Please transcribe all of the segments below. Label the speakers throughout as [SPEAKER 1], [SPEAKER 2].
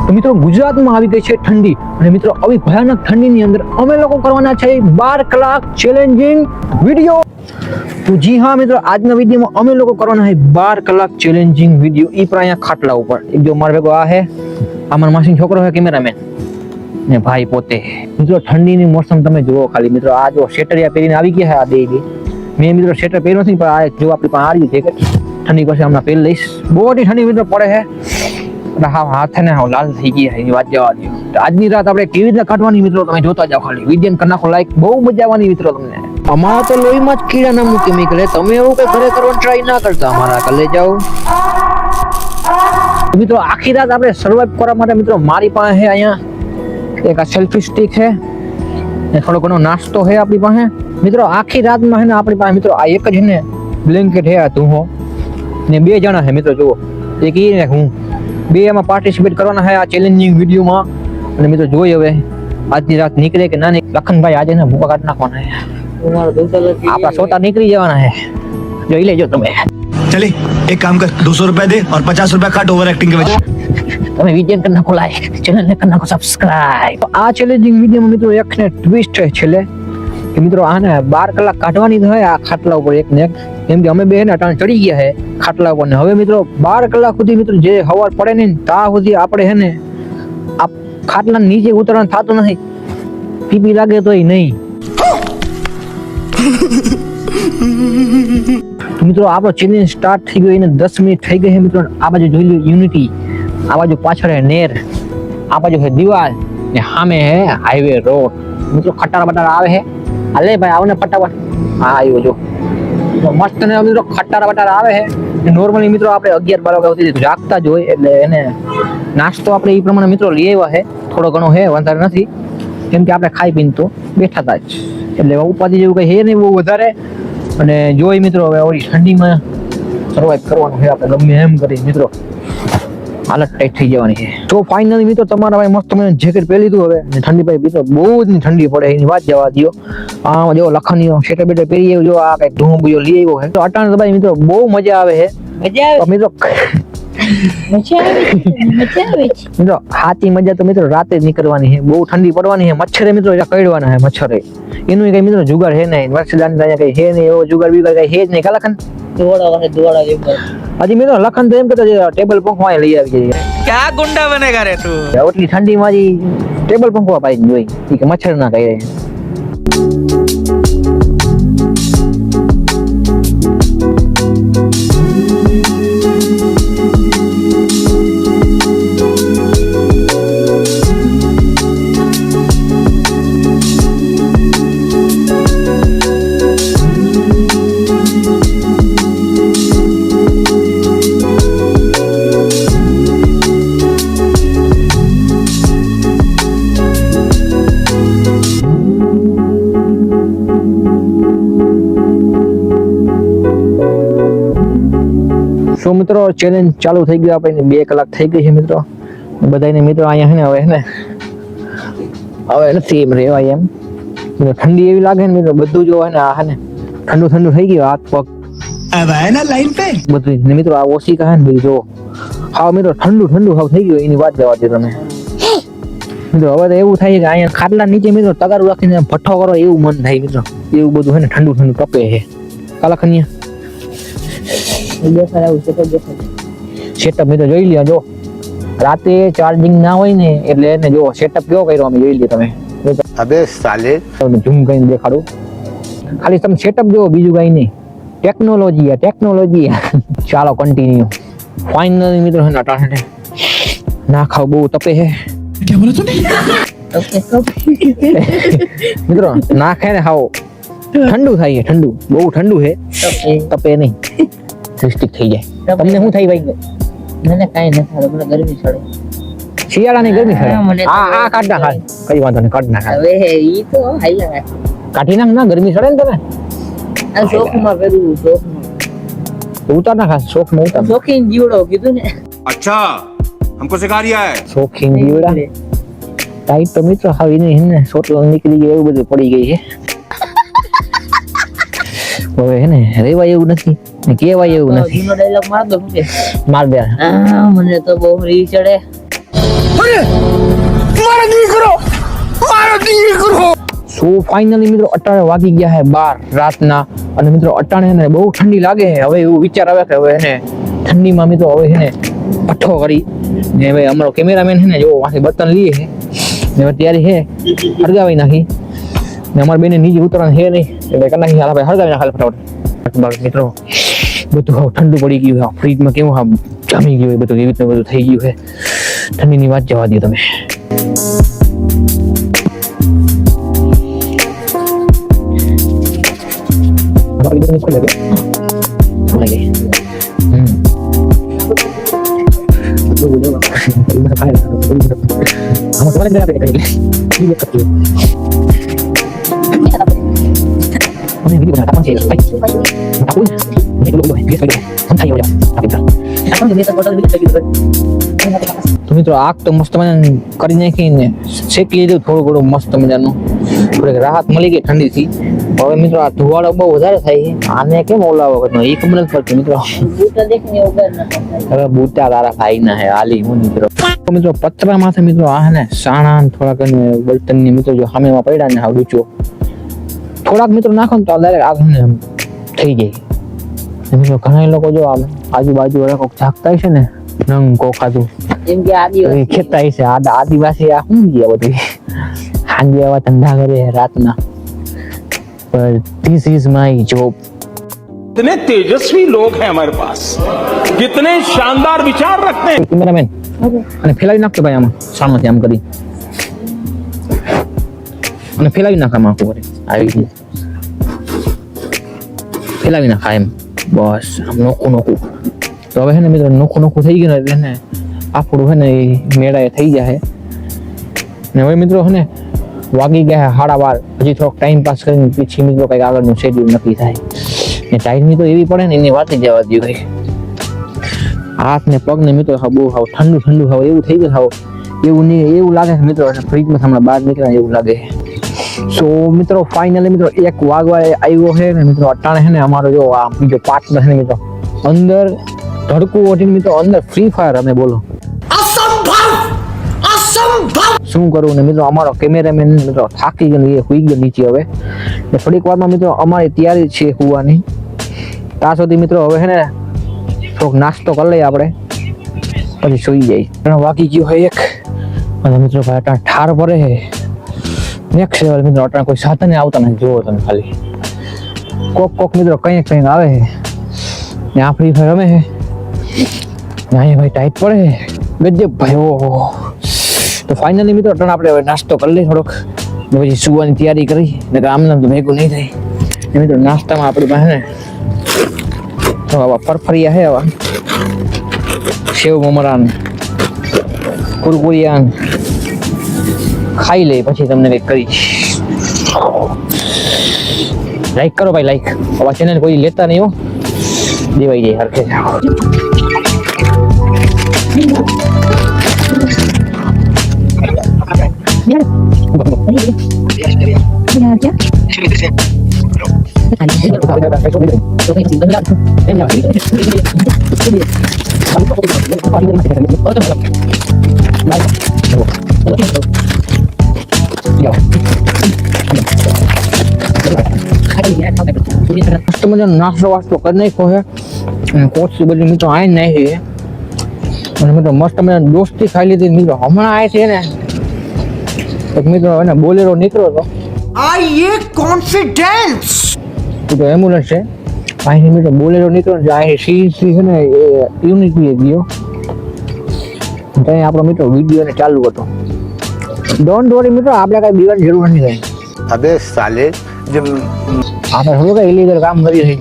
[SPEAKER 1] તો મિત્રો ગુજરાતમાં આવી ગઈ છે ઠંડી અને મિત્રો આવી ભયાનક ઠંડીની અંદર અમે લોકો કરવાના છે 12 કલાક ચેલેન્જિંગ વિડીયો। તો જી હા મિત્રો, આજના વિડીયોમાં અમે લોકો કરવાના છે 12 કલાક ચેલેન્જિંગ વિડીયો। ઈ પણ અહીંયા ખાટલા ઉપર એક જો મારા ભેગો આ હે, આ મારા માસીનો છોકરો છે કેમેરામેન ને ભાઈ પોતે। મિત્રો ઠંડીની મોસમ તમે જુઓ ખાલી મિત્રો, આ જો સ્વેટરિયા પહેરીને આવી ગયા છે આ બે। મેં મિત્રો સ્વેટર પહેર્યો નથી પણ આ જો આપણી પાસે આ છે ઠંડી પછી હમણાં પહેરી લઈશ। બહુ ઠંડી મિત્રો પડે છે, હા હાથ ને લાલ થઈ ગયા એની વાત જવા દો। આજની રાત આપણે કેવી રીતે કાઢવાની મિત્રો તમે જોતા જાઓ, ખાલી વિડીયો કરી નાખો લાઈક, બહુ મજા આવવાની મિત્રો તમને। અમારા તો લોહીમાં જ કીડા નામનું કેમિકલ છે, તમે એવું કઈ ઘરે કરવાનું ટ્રાય ના કરતા, અમારા કલે જાઓ। મિત્રો આખી રાત આપણે સર્વાઈવ કરવા માટે મિત્રો મારી પાસે છે અહીંયા એક આ સેલ્ફી સ્ટિક છે ને થોડો ઘણો નાસ્તો છે આપણી પાસે। મિત્રો આખી રાતમાં છે ને આપણી પાસે મિત્રો આ એક જ છે ને બ્લેન્કેટ છે, આ ધૂહો ને 2 જણા છે મિત્રો જુઓ, એક ઈ ને હું, 2 એમાં પાર્ટિસિપેટ કરવાના છે આ ચેલેન્જિંગ વિડીયોમાં। અને મિત્રો જોઈ હવે આજની રાત નીકળે કે ના નીકળે। લખનભાઈ આજે ને ભૂકા કાઢ નાખવાના છે, આપણા સોટા નીકળી જવાના છે, જોઈ લેજો તમે।
[SPEAKER 2] चले एक काम कर, 200 रुपए दे और 50 रुपए काट ओवर एक्टिंग के वजह।
[SPEAKER 1] તમે વિડીયો કરી નાખો લાઈક, ચેનલ ને કરી નાખો સબસ્ક્રાઇબ। આ ચેલેન્જિંગ વિડીયોમાં મિત્રો એક ને ટ્વિસ્ટ છે છેલ્લે કે મિત્રો આને 12 કલાક કાઢવાની છે આ ખાટલા ઉપર એક ને એક, કેમ કે અમે બે ને અટાણ ચડી ગયા છે ખાટલા ઉપર ને હવે મિત્રો 12 કલાક સુધી મિત્રો જે હવાર પડે ને તા સુધી આપણે છે ને આ ખાટલા નીચે ઉતરવાનું થતું નથી, પીપી લાગે તોય નહીં। મિત્રો આપણો ચેલેન્જ સ્ટાર્ટ થઈ ગયો, એને 10 મિનિટ થઈ ગઈ છે મિત્રો। આ બાજુ જોઈ લો યુનિટી, આ બાજુ પાછળ હે નેર, આ બાજુ છે દિવાલ ને સામે હે હાઈવે રોડ। મિત્રો ખટારા બટારા આવે છે, હાલે ભાઈ આવો ને ફટાફટ, હા આવ્યો જો મસ્ત ને મિત્રો ખટારા બટારા આવે છે। નોર્મલી મિત્રો આપણે 11-12 વાગ્યા સુધી જાગતા જ હોય એટલે એને નાસ્તો આપણે એ પ્રમાણે મિત્રો લઈ આવ્યા છે, થોડો ઘણો છે વધારે નથી, કેમ કે આપણે ખાઈ પીને તો બેઠા હતા જ એટલે ઉપાધિ જેવું કઈ છે નહીં બહુ વધારે। અને જોઈ મિત્રો હવે ઓલી ઠંડીમાં સર્વાઈવ કરવાનું છે આપણે ગમે એમ કરી મિત્રો, હાલત ટાઈટ થઈ જવાની છે। તો ફાઇનલી મિત્રો તમારા ભાઈ મસ્ત મને જેકેટ પહેરી લીધું હવે, ઠંડી ભાઈ મિત્રો બહુ જ ઠંડી પડે એની વાત જવા દો। આ જો લખનીઓ સ્વેટર બેટર પહેરી આવ્યો, જો આ કઈ ધૂમ બુજો લઈ આવ્યો છે, તો અટાણ ભાઈ મિત્રો બહુ મજા આવે છે। મજા આવે મિત્રો, મિત્રો હાથી મજા તો મિત્રો રાતે જ નીકળવાની છે, બહુ ઠંડી પડવાની છે, મચ્છરે મિત્રો કરડવાના છે મચ્છરે, એનું કઈ મિત્રો જુગાડ છે નહીં, મચ્છરદાની કઈ છે નહીં, એવો જુગાડ બીગાડ કઈ છે જ નહીં કા લખન? હજી મિત્રો લખન તો એમ કહેતો ટેબલ પંખો લઈ આવી જાય,
[SPEAKER 3] क्या गुंडा बनेगा रे तू?
[SPEAKER 1] એટલી ઠંડીમાં જ ટેબલ પંખો પાડી જોઈ કે મચ્છર ના કહી રહે। તો મિત્રો ચેલેન્જ ચાલુ થઈ ગયો, આપણે 2 કલાક થઈ ગઈ છે મિત્રો। બધાને મિત્રો અહીંયા છે ને હવે નથી એમ રહેવાય એમ, ઠંડી એવી લાગે ને મિત્રો બધું જો ને આ ને ઠંડુ ઠંડુ થઈ ગયું, હાથ પગ
[SPEAKER 2] अब आए ना लाइन पे
[SPEAKER 1] બધું ને મિત્રો। આ ઓછી કહે ને બધું જો હાવ મિત્રો ઠંડુ ઠંડુ હાવ થઈ ગયું, એની વાત જવા દે તમે મિત્રો। હવે તો એવું થાય કે અહીંયા ખાટલા નીચે મિત્રો તગારું રાખીને ભઠ્ઠો કરો એવું મન થાય મિત્રો, એવું બધું છે ને ઠંડુ ઠંડુ ટપે છે કાલાખનિયા। સેટઅપ મિત્રો જોઈ લ્યો, જો રાતે ચાર્જિંગ ના હોય ને એટલે એને જો સેટઅપ કેવો કર્યો અમે જોઈ લ્યો તમે।
[SPEAKER 4] अबे साले
[SPEAKER 1] ઝૂમ કરીને દેખાડું, ખાલી તમે સેટઅપ જો, બીજું કઈ નહીં, ટેકનોલોજી। ચાલો કન્ટિન્યુ। ફાઇનલી મિત્રો છે ને ના ખાવ બહુ તપે છે,
[SPEAKER 2] क्या बोला तूने?
[SPEAKER 1] મિત્રો ના ખાય ને ખાઓ ઠંડુ થાય છે, ઠંડુ બહુ ઠંડુ છે, તપે નહીં, સિસ્ટિક થઈ જાય। તમને શું થાય ભાઈ?
[SPEAKER 5] મને કાઈ ન થાય, મને ગરમી ચડે,
[SPEAKER 1] શિયાળાની ગરમી થાય। આ કાઢ નાખ, કઈ વાંધો નહીં, કાઢ નાખ,
[SPEAKER 5] હવે ઈ તો હાઈલા
[SPEAKER 1] કાઢી નાખ ના, ગરમી ચડે ને તમે
[SPEAKER 5] આ શોખમાં પેલું શોખમાં
[SPEAKER 1] ઉતાર નાખ, શોખમાં ઉતાર,
[SPEAKER 5] શોખીન જીવડો કીધું ને।
[SPEAKER 4] अच्छा हमको सिखा रिया है।
[SPEAKER 1] શોખીન જીવડા ટાઈટ તો મિત્રો હવે એને સોટલો નીકળી ગયો એવું બધું પડી ગઈ છે। હવે હે ને રેવાય એવું નથી ને કહેવાય એવું નથી।
[SPEAKER 5] જૂનો ડાયલોગ માર દો કે
[SPEAKER 1] માર દે।
[SPEAKER 5] મને તો બહુ રી ચડે।
[SPEAKER 1] સો ફાઇનલી મિત્રો અટાણે વાગી ગયા છે 12 રાતના અને મિત્રો અટાણે એને બહુ ઠંડી લાગે છે. હવે એવું વિચાર આવે કે હવે એને ઠંડીમાં મિત્રો હવે એને પઠ્ઠો કરી ને હવે અમારો કેમેરામેન છે ને જો વાંથી બર્તન લઈએ છે ને હવે તૈયારી છે હળગાવી નાખી ને અમારા બેને નીચે ઉતરવાનું છે નહીં એટલે કરી નાખી. હાલ આપણે હળગાવી નાખે ફટાફટ. મિત્રો બધું હવે ઠંડુ પડી ગયું છે. ફ્રીજમાં કેવું હા જામી ગયું બધું એવી રીતે બધું થઈ ગયું છે. ઠંડીની વાત જવા દો તમે. તો મિત્રો આગ તો મસ્ત મજાનું કરી નાખીને શેકી લીધું થોડું ઘણું મસ્ત મજાનું. થોડીક રાહત મળી ગઈ ઠંડીથી. હવે મિત્રો આ ધુવાળો બહુ વધારે થાય છે. આને કેમ ઓલા વખત એ ખબર નથી પડતી મિત્રો.
[SPEAKER 5] બૂટા દેખને ઉગર ન થાય.
[SPEAKER 1] હવે બૂટા તારા ખાઈ ના હે હાલી હું મિત્રો. તો મિત્રો પતરા માથે મિત્રો આ ને સાણા ને થોડાક બળતણ ની મિત્રો જો સામેમાં પડ્યા ને હાવ ડૂચો થોડાક મિત્રો નાખો ને તો ડાયરેક્ટ આગ ને થઈ જાય. મિત્રો ઘણા લોકો જો આમ આજુબાજુ વાળા કોક જાગતા છે ને નંગ કોખાતું
[SPEAKER 5] જેમ કે આદિવાસી
[SPEAKER 1] ખેતા છે આદિવાસી આ શું ગયા બધું હાંજે આવા ધંધા કરે રાતના. પર ધીસ ઇઝ માય જોબ.
[SPEAKER 6] कितने तेजस्वी लोग हैं हमारे पास, कितने शानदार विचार रखते हैं.
[SPEAKER 1] કેમેરામેન અને ફેલાવી નાખતો ભાઈ આમાં સામમાંથી આમ કરી અને ફેલાવી નાખ આમાં આખું કરી આવી રીતે ફેલાવી નાખા એમ બસ આમ નોખું નોખું. તો હવે હે ને મિત્રો નોખું નોખું થઈ ગયું ને એટલે ને આપણું હે ને એ મેળાએ થઈ જાય ને. હવે મિત્રો હે ને વાગી ગયા 12:30. હજી થોડોક ટાઈમ પાસ કરીને પછી મિત્રો કંઈક આગળનું શેડ્યુલ નક્કી થાય ને. ટાઈમ તો એવી પડે ને એની વાત જવા દો કઈ. હાથ ને પગ ને મિત્રો બહુ હાવ ઠંડુ ઠંડુ હાવ એવું થઈ ગયું હાવ એવું નહીં એવું લાગે છે મિત્રો ફ્રીજમાં હમણાં બહાર નીકળ્યા એવું લાગે. સો મિત્રો ફાઇનલી મિત્રો 1 વાગવા આવ્યો છે ને મિત્રો અટાણે છે ને અમારો જો આ બીજો પાર્ટનર છે ને મિત્રો અંદર ધડકું ઓઢીને મિત્રો અંદર ફ્રી ફાયર અમે બોલો શું કરવું ને મિત્રો અમારો કેમેરામેન મિત્રો થાકી ગયો એ હુઈ ગયો નીચે. હવે ને થોડીક વારમાં મિત્રો અમારી તૈયારી છે હુવાની. ત્યાં સુધી મિત્રો હવે છે ને થોડોક નાસ્તો કરી લઈએ આપણે પછી સુઈ જાય. વાગી ગયો હોય 1 અને મિત્રો ભાઈ અટાણ ઠાર પડે છે નેક્સ્ટ લેવલ મિત્રો. અટાણ કોઈ સાધને આવતા નથી જોવો તમે ખાલી કોક મિત્રો કંઈક આવે છે ને આ ફ્રી ફાયર રમે છે ને અહીંયા ભાઈ ટાઈટ પડે ગજબ ભાઈ. ઓહો તો ફાઇનલી મિત્રો અટાણ આપણે હવે નાસ્તો કરી લઈએ થોડોક ને પછી સુવાની તૈયારી કરી ને આમ નામ તો ભેગું નહીં થાય. ને મિત્રો નાસ્તામાં આપણી પાસે ને તો આવા ફરફરિયા છે આવા સેવ મમરા કુરકુરિયા ખાઈ લે પછી તમને કંઈક કરીશ. લાઈક કરો ભાઈ લાઈક. આવા ચેનલ કોઈ લેતા નહીં હો દેવાઈ જાય હરખે. મસ્ત મજાનો નાસ્તો વાસ્તો કરી નાખ્યો છે અને કોચી બધી મિત્રો આઈ નાખી છે અને મિત્રો મસ્ત મજાની દોસ્તી ખાઈ લીધી મિત્રો. હમણાં આય છે ને એક મિત્રો એને બોલેરો નીકળ્યો હતો તો એમ્બ્યુલન્સ છે અહીંથી મિત્રો બોલેરો નીકળ્યો છે અહીં સીસી છે ને એ યુનિટી ગયો ત્યાં આપણો મિત્રો વિડીયો ને ચાલુ હતો. ડોન્ટ વરી મિત્રો આપણે કઈ બીવાની જરૂર નથી કઈ.
[SPEAKER 4] अबे साले जब
[SPEAKER 1] આપણે થોડું કઈ ઇલીગલ કામ કરીએ છીએ.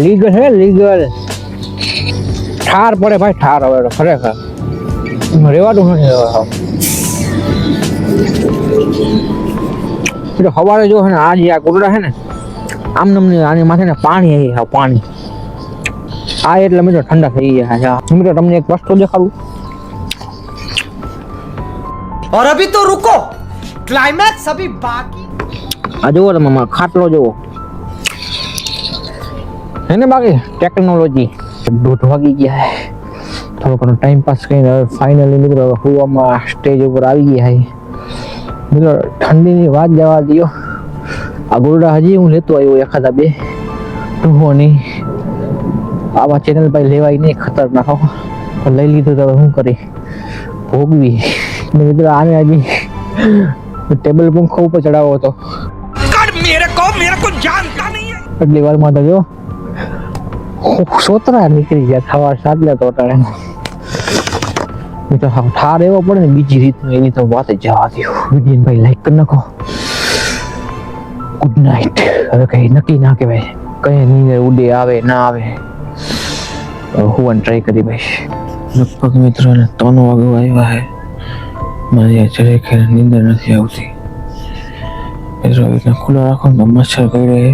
[SPEAKER 1] લીગલ છે લીગલ. ઠાર પડે ભાઈ ઠાર. હવે તો ખરેખર રેવાતું નથી હવે. એટલે સવારે જો છે ને આ જે આ કોટડા છે ને આમ નમની આની માથે ને પાણી આવી હા પાણી આ એટલે મિત્રો ઠંડા થઈ ગયા છે. મિત્રો તમને એક વસ્તુ દેખાડું.
[SPEAKER 7] और अभी तो रुको, क्लाइमैक्स अभी बाकी.
[SPEAKER 1] આ જુઓ તમે ખાટલો જુઓ હે ને બાકી ટેકનોલોજી 1:30 વાગી ગયા થોડો ઘણો ટાઈમ પાસ કરીને હવે ફાઇનલી મિત્રો હુવામાં સ્ટેજ ઉપર આવી ગયા છે મિત્રો. ઠંડીની વાત જવા દો, આ ગોરડા હજી હું લેતો આવ્યો એખાદા બે ટુહોની. આવા ચેનલ પર લેવાય નહીં, ખતરનાક હો. પણ લઈ લીધું તો હવે શું કરી ભોગવી. ને મિત્રો આને હજી ટેબલ પંખો ઉપર ચડાવ્યો હતો એટલી વારમાં તો જો સોતરા નીકળી ગયા થવા સાદલા તોટાડે. મિત્રો ઠાર એવો પડે ને બીજી રીતનું, એની તો વાત જ જવા દો. વિડીયોને લાઈક કરી નાખો. Good night. હવે કઈ નક્કી ના કહેવાય, કઈ નીંદર ઉડે આવે ના આવે. હું ટ્રાય કરી ભાઈ. લગભગ મિત્રોને 3 વાગે આવ્યા છે. મારી આ જરે ખેર નીંદર નથી આવતી મિત્રો. હવે ખુલ્લો રાખો ને મચ્છર કરી રહે.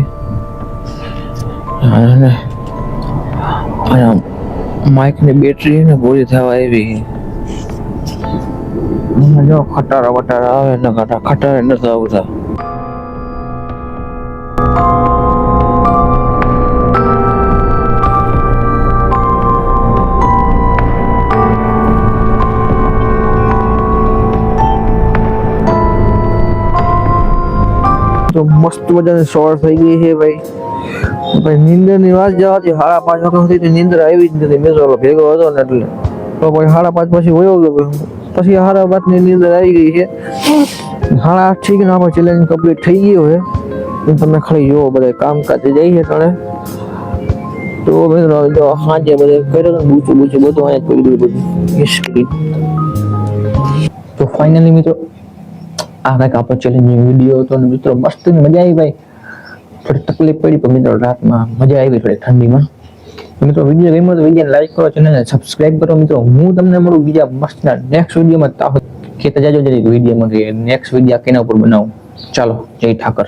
[SPEAKER 1] અને માઇકની બેટરી ને પૂરી થવા આવી. જો ખટારા વટારા આવે ને ખટારે નથી આવતા. તો મસ્ત મજાની શોર્ટ થઈ ગઈ છે ભાઈ. નીંદર ની વાત જવાથી 5:30 વાગ્યા સુધી નીંદર આવી જ નથી. મેં ભેગો હતો ને એટલે તો પછી 5:30 પછી વયો ગયો. પછી 5:30 ની નીંદર આવી ગઈ છે. 8:30 ઠીક ને આપણે ચેલેન્જ કમ્પ્લીટ થઈ ગયો છે. તમે ખાલી જોવો બધા કામકાજે જઈએ તને તો મિત્રો જો સાંજે બધે કર્યો બૂચું બધું અહીંયા કરી દીધું બધું. તો ફાઇનલી મિત્રો આ કંઈક આપણો ચેલેન્જિંગ વિડીયો હતો ને મિત્રો મસ્ત મજા આવી ભાઈ. થોડી તકલીફ પડી પણ મિત્રો રાતમાં મજા આવી થોડી ઠંડીમાં. મિત્રો વિડીયો ગમ્યો તો વિડીયોને લાઈક કરો, ચેનલને સબસ્ક્રાઇબ કરો. મિત્રો હું તમને મળું બીજા મસ્તના નેક્સ્ટ વિડીયોમાં. તાહો ખેતા જાજો જરી વિડીયોમાં કે નેક્સ્ટ વિડીયો કેના ઉપર બનાવું. ચાલો, જય ઠાકર.